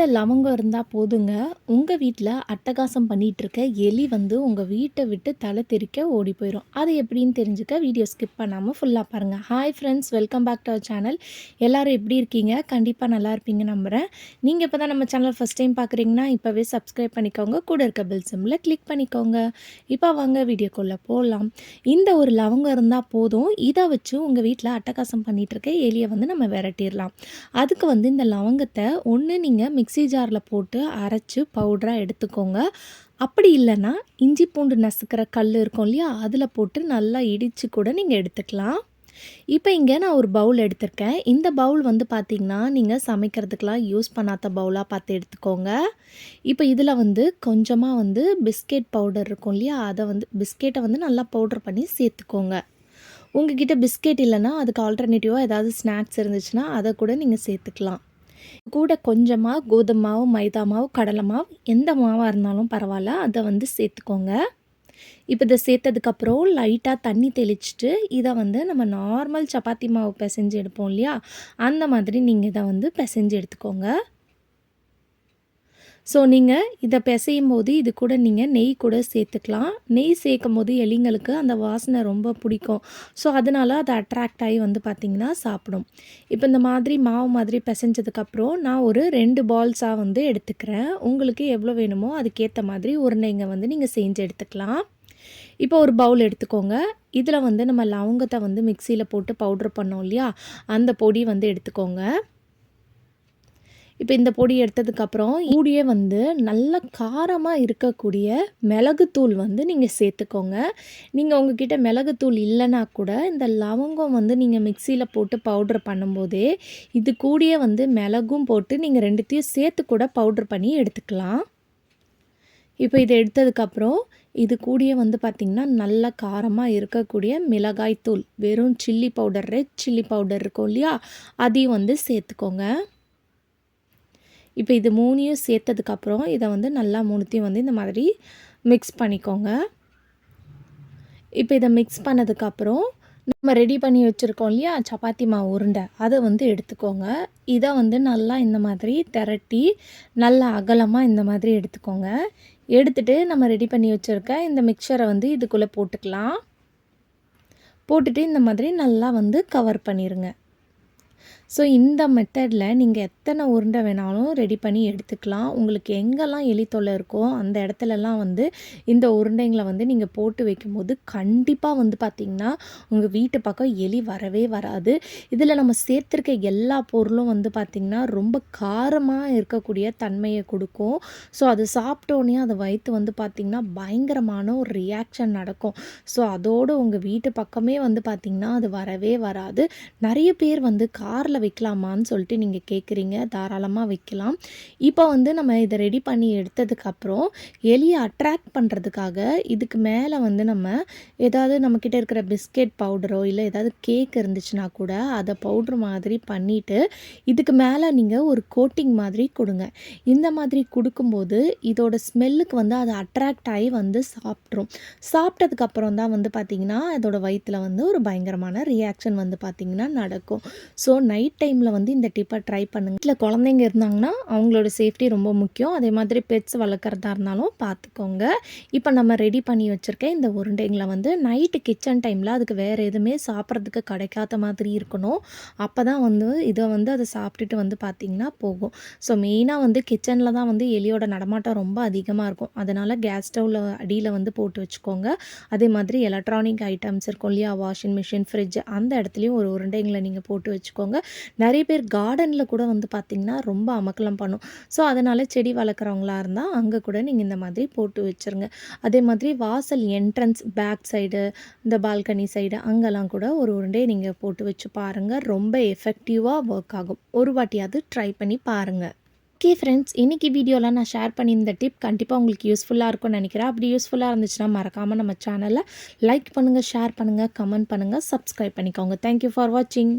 இந்த லவங்கம் இருந்தால் போதுங்க, உங்கள் வீட்டில் அட்டகாசம் பண்ணிகிட்டு இருக்க எலி வந்து உங்கள் வீட்டை விட்டு தலை தெறிக்க ஓடி போயிடும். அது எப்படின்னு தெரிஞ்சுக்க வீடியோ ஸ்கிப் பண்ணாமல் ஃபுல்லாக பாருங்கள். Hi friends, welcome back to our channel. எல்லோரும் எப்படி இருக்கீங்க? கண்டிப்பாக நல்லா இருப்பீங்க நம்புகிறேன். நீங்கள் இப்போ தான் நம்ம சேனல் ஃபஸ்ட் டைம் பார்க்குறீங்கன்னா இப்போவே சப்ஸ்கிரைப் பண்ணிக்கோங்க, கூட இருக்க பெல் சிம்பிளை கிளிக் பண்ணிக்கோங்க. இப்போ வாங்க வீடியோக்குள்ளே போகலாம். இந்த ஒரு லவங்கம் இருந்தால் போதும், இதை வச்சு உங்கள் வீட்டில் அட்டகாசம் பண்ணிகிட்டு இருக்க எலியை வந்து நம்ம விரட்டிடலாம். அதுக்கு வந்து இந்த லவங்கத்தை ஒன்று நீங்கள் மிக்ஸி ஜாரில் போட்டு அரைச்சி பவுடராக எடுத்துக்கோங்க. அப்படி இல்லைன்னா இஞ்சி பூண்டு நசுக்கிற கல் இருக்கும் இல்லையா, அதில் போட்டு நல்லா இடித்து கூட நீங்கள் எடுத்துக்கலாம். இப்போ இங்கே நான் ஒரு பவுல் எடுத்திருக்கேன். இந்த பவுல் வந்து பார்த்திங்கன்னா நீங்கள் சமைக்கிறதுக்கெலாம் யூஸ் பண்ணாத பவுலாக பார்த்து எடுத்துக்கோங்க. இப்போ இதில் வந்து கொஞ்சமாக வந்து பிஸ்கெட் பவுடர் இருக்கும் இல்லையா, அதை வந்து பிஸ்கெட்டை வந்து நல்லா பவுடர் பண்ணி சேர்த்துக்கோங்க. உங்ககிட்ட பிஸ்கெட் இல்லைன்னா அதுக்கு ஆல்டர்னேட்டிவாக ஏதாவது ஸ்நாக்ஸ் இருந்துச்சுன்னா அதை கூட நீங்கள் சேர்த்துக்கலாம். கூட கொஞ்சமாக கோதுமை மாவு, மைதா மாவு, கடலை மாவு, எந்த மாவாக இருந்தாலும் பரவாயில்ல, அதை வந்து சேர்த்துக்கோங்க. இப்போ இதை சேர்த்ததுக்கப்புறம் லைட்டாக தண்ணி தெளிச்சுட்டு இதை வந்து நம்ம நார்மல் சப்பாத்தி மாவு பிசைஞ்சு எடுப்போம் இல்லையா, அந்த மாதிரி நீங்கள் இதை வந்து பிசைஞ்சு எடுத்துக்கோங்க. ஸோ நீங்கள் இதை பிசையும் போது இது கூட நீங்கள் நெய் கூட சேர்த்துக்கலாம். நெய் சேர்க்கும் போது எலிங்களுக்கு அந்த வாசனை ரொம்ப பிடிக்கும். ஸோ அதனால் அது அட்ராக்ட் ஆகி வந்து பார்த்திங்கன்னா சாப்பிடும். இப்போ இந்த மாதிரி மாவு மாதிரி பிசைஞ்சதுக்கப்புறம் நான் ஒரு 2 பால்ஸாக வந்து எடுத்துக்கிறேன். உங்களுக்கு எவ்வளோ வேணுமோ அதுக்கேற்ற மாதிரி உருண்டைங்க வந்து நீங்கள் செஞ்சு எடுத்துக்கலாம். இப்போ ஒரு பவுல் எடுத்துக்கோங்க. இதில் வந்து நம்ம லவங்கத்தை வந்து மிக்சியில் போட்டு பவுட்ரு பண்ணோம் இல்லையா, அந்த பொடி வந்து எடுத்துக்கோங்க. இப்போ இந்த பொடி எடுத்ததுக்கப்புறம் கூடியே வந்து நல்ல காரமாக இருக்கக்கூடிய மிளகுத்தூள் வந்து நீங்கள் சேர்த்துக்கோங்க. நீங்கள் உங்ககிட்ட மிளகுத்தூள் இல்லைனா கூட இந்த லவங்கம் வந்து நீங்கள் மிக்சியில் போட்டு பவுட்ரு பண்ணும்போதே இது கூடியே வந்து மிளகும் போட்டு நீங்கள் ரெண்டுத்தையும் சேர்த்து கூட பவுட்ரு பண்ணி எடுத்துக்கலாம். இப்போ இதை எடுத்ததுக்கப்புறம் இது கூடிய வந்து பார்த்திங்கன்னா நல்ல காரமாக இருக்கக்கூடிய மிளகாய் தூள், வெறும் chilli powder, red chilli powder இருக்கும் இல்லையா, அதையும் வந்து சேர்த்துக்கோங்க. இப்போ இது 3யும் சேர்த்ததுக்கப்புறம் இதை வந்து நல்லா 3த்தையும் வந்து இந்த மாதிரி மிக்ஸ் பண்ணிக்கோங்க. இப்போ இதை மிக்ஸ் பண்ணதுக்கப்புறம் நம்ம ரெடி பண்ணி வச்சுருக்கோம் இல்லையா சப்பாத்தி மாவு உருண்டை, அதை வந்து எடுத்துக்கோங்க. இதை வந்து நல்லா இந்த மாதிரி திரட்டி நல்லா அகலமாக இந்த மாதிரி எடுத்துக்கோங்க. எடுத்துகிட்டு நம்ம ரெடி பண்ணி வச்சுருக்க இந்த மிக்சரை வந்து இதுக்குள்ளே போட்டுக்கலாம். போட்டுட்டு இந்த மாதிரி நல்லா வந்து கவர் பண்ணிடுங்க. ஸோ இந்த மெத்தடில் நீங்கள் எத்தனை உருண்டை வேணாலும் ரெடி பண்ணி எடுத்துக்கலாம். உங்களுக்கு எங்கெல்லாம் எலி தொல்லை இருக்கோ அந்த இடத்துலலாம் வந்து இந்த உருண்டைங்களை வந்து நீங்கள் போட்டு வைக்கும்போது கண்டிப்பாக வந்து பார்த்திங்கன்னா உங்கள் வீட்டு பக்கம் எலி வரவே வராது. இதில் நம்ம சேர்த்துருக்க எல்லா பொருளும் வந்து பார்த்திங்கன்னா ரொம்ப காரமாக இருக்கக்கூடிய தன்மையை கொடுக்கும். ஸோ அது சாப்பிட்டோன்னே அது வயிற்று வந்து பார்த்திங்கன்னா பயங்கரமான ஒரு ரியாக்ஷன் நடக்கும். ஸோ அதோடு உங்கள் வீட்டு பக்கமே வந்து பார்த்திங்கன்னா அது வரவே வராது. நிறைய பேர் வந்து காரில் வைக்கலாமான்னு சொல்லிட்டு நீங்கள் கேட்குறீங்க. தாராளமாக வைக்கலாம். இப்போ வந்து நம்ம இதை ரெடி பண்ணி எடுத்ததுக்கப்புறம் எலியை அட்ராக்ட் பண்ணுறதுக்காக இதுக்கு மேலே வந்து நம்ம ஏதாவது நம்மக்கிட்ட இருக்கிற பிஸ்கெட் பவுடரோ இல்லை ஏதாவது கேக் இருந்துச்சுன்னா கூட அதை பவுட்ரு மாதிரி பண்ணிவிட்டு இதுக்கு மேலே நீங்கள் ஒரு கோட்டிங் மாதிரி கொடுங்க. இந்த மாதிரி கொடுக்கும்போது இதோட ஸ்மெல்லுக்கு வந்து அது அட்ராக்ட் ஆகி வந்து சாப்பிட்ரும். சாப்பிட்டதுக்கப்புறம் தான் வந்து பார்த்திங்கன்னா அதோட வயிற்றில் வந்து ஒரு பயங்கரமான ரியாக்ஷன் வந்து பார்த்திங்கன்னா நடக்கும். ஸோ நைட் டைமில் வந்து இந்த டிப்பை ட்ரை பண்ணுங்கள். வீட்டில் குழந்தைங்க இருந்தாங்கன்னா அவங்களோட சேஃப்டி ரொம்ப முக்கியம். அதே மாதிரி பெட்ஸ் வளர்க்குறதா இருந்தாலும் பார்த்துக்கோங்க. இப்போ நம்ம ரெடி பண்ணி வச்சுருக்க இந்த உருண்டைங்களை வந்து நைட்டு கிச்சன் டைமில் அதுக்கு வேறு எதுவுமே சாப்பிட்றதுக்கு கிடைக்காத மாதிரி இருக்கணும். அப்போ தான் வந்து இதை வந்து அதை சாப்பிட்டுட்டு வந்து பார்த்திங்கன்னா போகும். ஸோ மெயினாக வந்து கிச்சனில் தான் வந்து எலியோட நடமாட்டம் ரொம்ப அதிகமாக இருக்கும். அதனால் கேஸ் ஸ்டவ்வில் அடியில் வந்து போட்டு வச்சுக்கோங்க. அதே மாதிரி எலக்ட்ரானிக் ஐட்டம்ஸ் இருக்கும் இல்லையா, வாஷிங் மிஷின், ஃப்ரிட்ஜ், அந்த இடத்துலையும் ஒரு உருண்டைங்களை நீங்கள் போட்டு வச்சுக்கோங்க. நிறைய பேர் கார்டனில் கூட வந்து பார்த்திங்கன்னா ரொம்ப அமக்கலம் பண்ணும். ஸோ அதனால் செடி வளர்க்குறவங்களா இருந்தால் அங்கே கூட நீங்கள் இந்த மாதிரி போட்டு வச்சுருங்க. அதே மாதிரி வாசல் என்ட்ரன்ஸ் பேக் சைடு, இந்த பால்கனி சைடு அங்கெல்லாம் கூட ஒரு உருண்டையை நீங்கள் போட்டு வச்சு பாருங்கள். ரொம்ப எஃபெக்டிவாக ஒர்க் ஆகும். ஒரு வாட்டியாவது ட்ரை பண்ணி பாருங்கள். ஓகே ஃப்ரெண்ட்ஸ், இன்றைக்கி வீடியோவில் நான் ஷேர் பண்ணியிருந்த டிப் கண்டிப்பாக உங்களுக்கு யூஸ்ஃபுல்லாக இருக்கும்னு நினைக்கிறேன். அப்படி யூஸ்ஃபுல்லாக இருந்துச்சுன்னா மறக்காமல் நம்ம சேனலை லைக் பண்ணுங்கள், ஷேர் பண்ணுங்கள், கமெண்ட் பண்ணுங்கள், சப்ஸ்கிரைப் பண்ணிக்கோங்க. தேங்க்யூ ஃபார் வாட்சிங்.